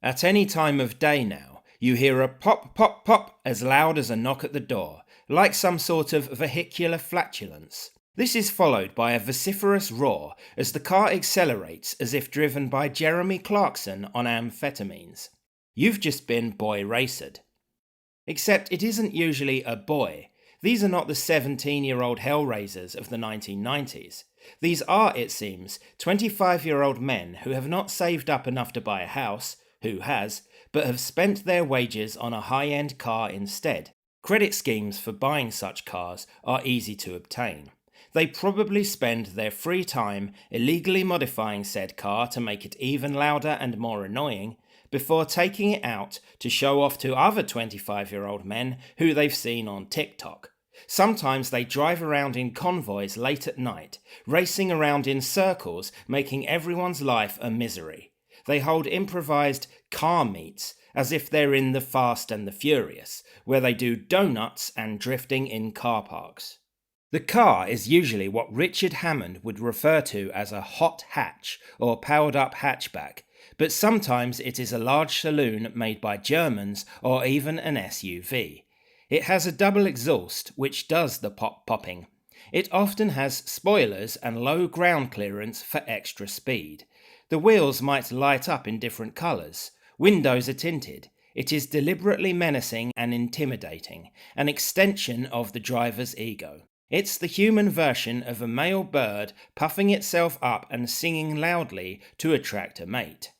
At any time of day now, you hear a pop, pop, pop as loud as a knock at the door, like some sort of vehicular flatulence. This is followed by a vociferous roar as the car accelerates as if driven by Jeremy Clarkson on amphetamines. You've just been boy raced. Except it isn't usually a boy. These are not the 17-year-old hellraisers of the 1990s. These are, it seems, 25-year-old men who have not saved up enough to buy a house, who has, but have spent their wages on a high-end car instead. Credit schemes for buying such cars are easy to obtain. They probably spend their free time illegally modifying said car to make it even louder and more annoying, before taking it out to show off to other 25-year-old men who they've seen on TikTok. Sometimes they drive around in convoys late at night, racing around in circles, making everyone's life a misery. They hold improvised car meets, as if they're in the Fast and the Furious, where they do donuts and drifting in car parks. The car is usually what Richard Hammond would refer to as a hot hatch or powered-up hatchback, but sometimes it is a large saloon made by Germans or even an SUV. It has a double exhaust which does the pop-popping. It often has spoilers and low ground clearance for extra speed. The wheels might light up in different colours. Windows are tinted. It is deliberately menacing and intimidating, an extension of the driver's ego. It's the human version of a male bird puffing itself up and singing loudly to attract a mate.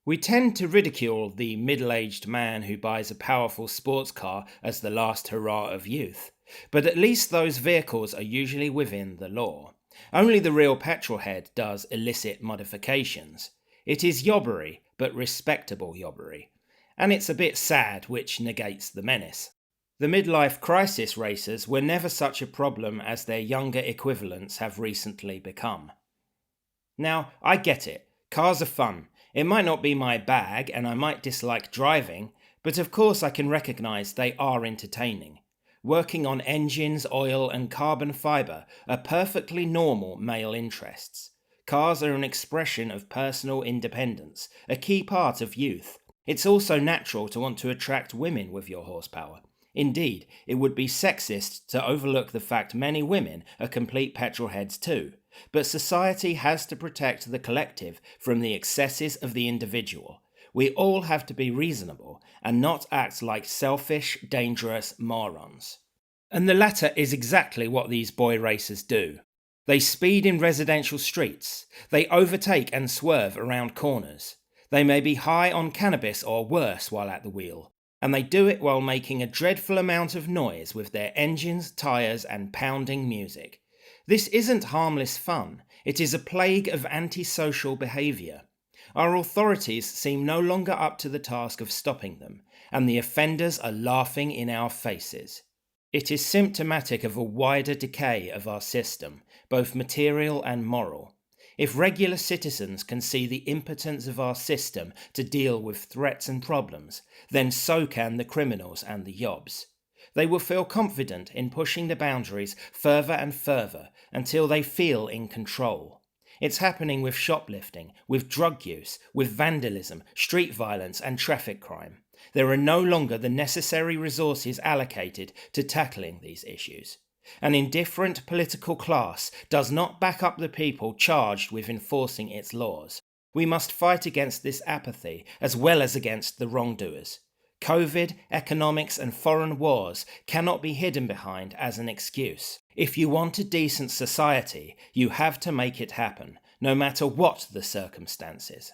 We tend to ridicule the middle-aged man who buys a powerful sports car as the last hurrah of youth, but at least those vehicles are usually within the law. Only the real petrolhead does illicit modifications. It is yobbery, but respectable yobbery. And it's a bit sad, which negates the menace. The midlife crisis racers were never such a problem as their younger equivalents have recently become. Now, I get it. Cars are fun. It might not be my bag and I might dislike driving, but of course I can recognise they are entertaining. Working on engines, oil and carbon fibre are perfectly normal male interests. Cars are an expression of personal independence, a key part of youth. It's also natural to want to attract women with your horsepower. Indeed, it would be sexist to overlook the fact many women are complete petrolheads too, but society has to protect the collective from the excesses of the individual. We all have to be reasonable and not act like selfish, dangerous morons. And the latter is exactly what these boy racers do. They speed in residential streets. They overtake and swerve around corners. They may be high on cannabis or worse while at the wheel. And they do it while making a dreadful amount of noise with their engines, tyres and pounding music. This isn't harmless fun, it is a plague of antisocial behaviour. Our authorities seem no longer up to the task of stopping them, and the offenders are laughing in our faces. It is symptomatic of a wider decay of our system, both material and moral. If regular citizens can see the impotence of our system to deal with threats and problems, then so can the criminals and the yobs. They will feel confident in pushing the boundaries further and further until they feel in control. It's happening with shoplifting, with drug use, with vandalism, street violence and traffic crime. There are no longer the necessary resources allocated to tackling these issues. An indifferent political class does not back up the people charged with enforcing its laws. We must fight against this apathy as well as against the wrongdoers. COVID, economics and foreign wars cannot be hidden behind as an excuse. If you want a decent society, you have to make it happen, no matter what the circumstances.